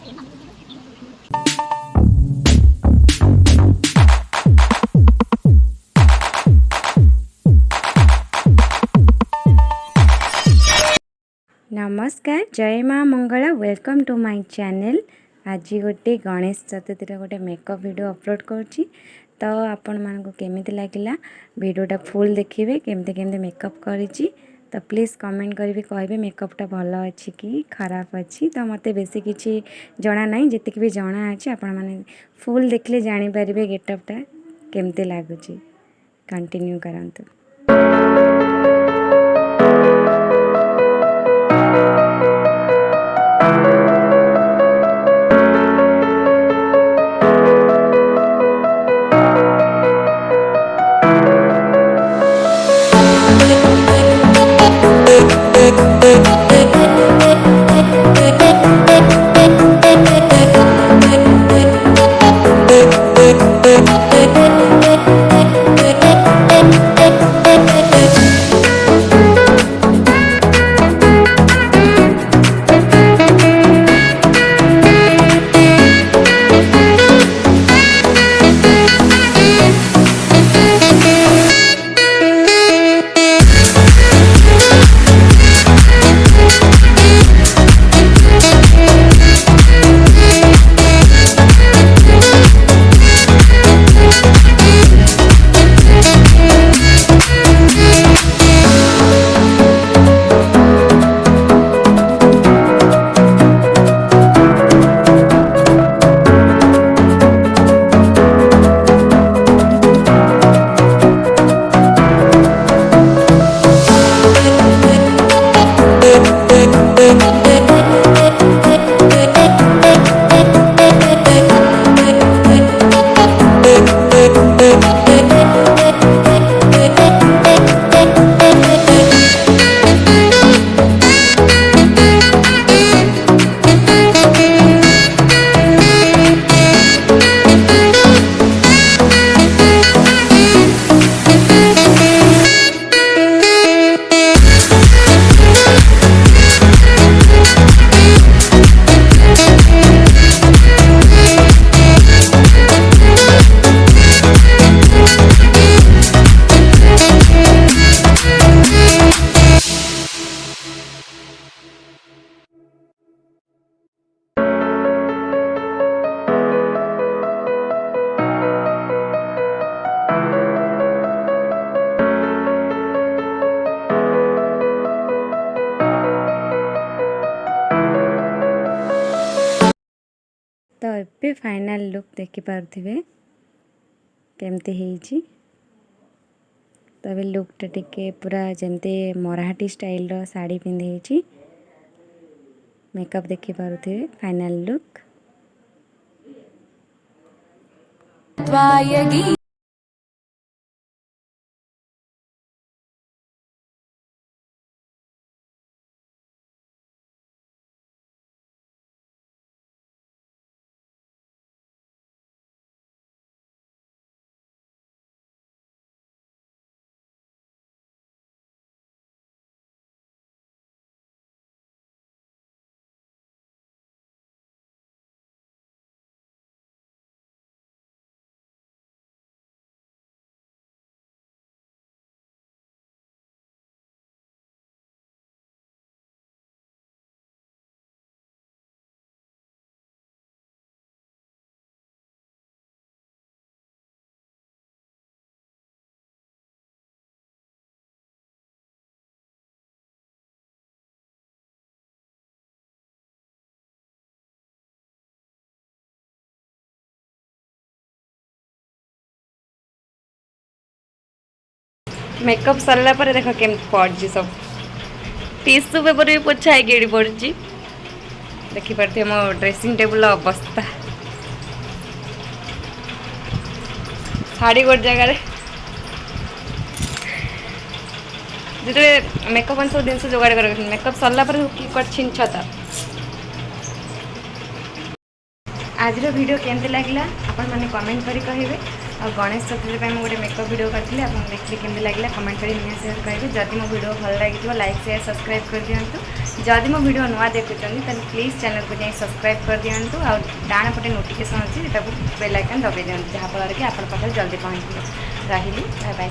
नमस्कार, जय माँ Mangala. Welcome to my channel. आज गोटे गणेश चतुर्थी गोटे मेकअप वीडियो अपलोड करुँची। तो आपण मानक केमिति लागला वीडियोटा फुल देखिए केमती केमती मेकअप करिछि। तो प्लीज़ कमेंट करी कहबे मेकअपटा भल अच्छी कि खराब अच्छी। तो मते बेसी किछि जना नहीं, जेतिक भी जना अछि आपण माने फुल देखले जानि परिबे गेटअपटा केमती लागुछि। कंटिन्यू करंतु। तो ये फाइनल लुक देखि पार्थिबे केमती हेइची। तो अभी लुकटा टिके पूरा जमते मराठी स्टाइल रो साड़ी पिंधेइची। मेकअप देखि पारुथिबे फाइनल लुक। मेकअप सरला पर देख केम पड़ी सब टिश्यू पेपर भी पोछा है पड़ी। देखी पार्थे मो ड्रेसिंग टेबल अवस्था शाढ़ी गोटे जगार जो मेकअप सब जिन जोगाड़ कर मेकअप सरला पर छींच तो आज वीडियो केमती लगे आपण मैंने कमेंट करी कहिबे। और गणेश चतुर्थी मैं गोटे मेकअप वीडियो करती आप देखिए केमी लगे कमेंट कर निश्चय कहे जदि मो वीडियो भल लगी लाइक शेयर सब्सक्राइब कर दिंतु जदि मो वीडियो नुआ देखुं तो प्लीज़ चैनल को जाए सब्सक्राइब कर दिंतु और डाण पटे नोटिफिकेशन अच्छी बेल आइकन दबाई दिंतु जहाँफल कि आप जल्दी पहुँच रही बाय बाय।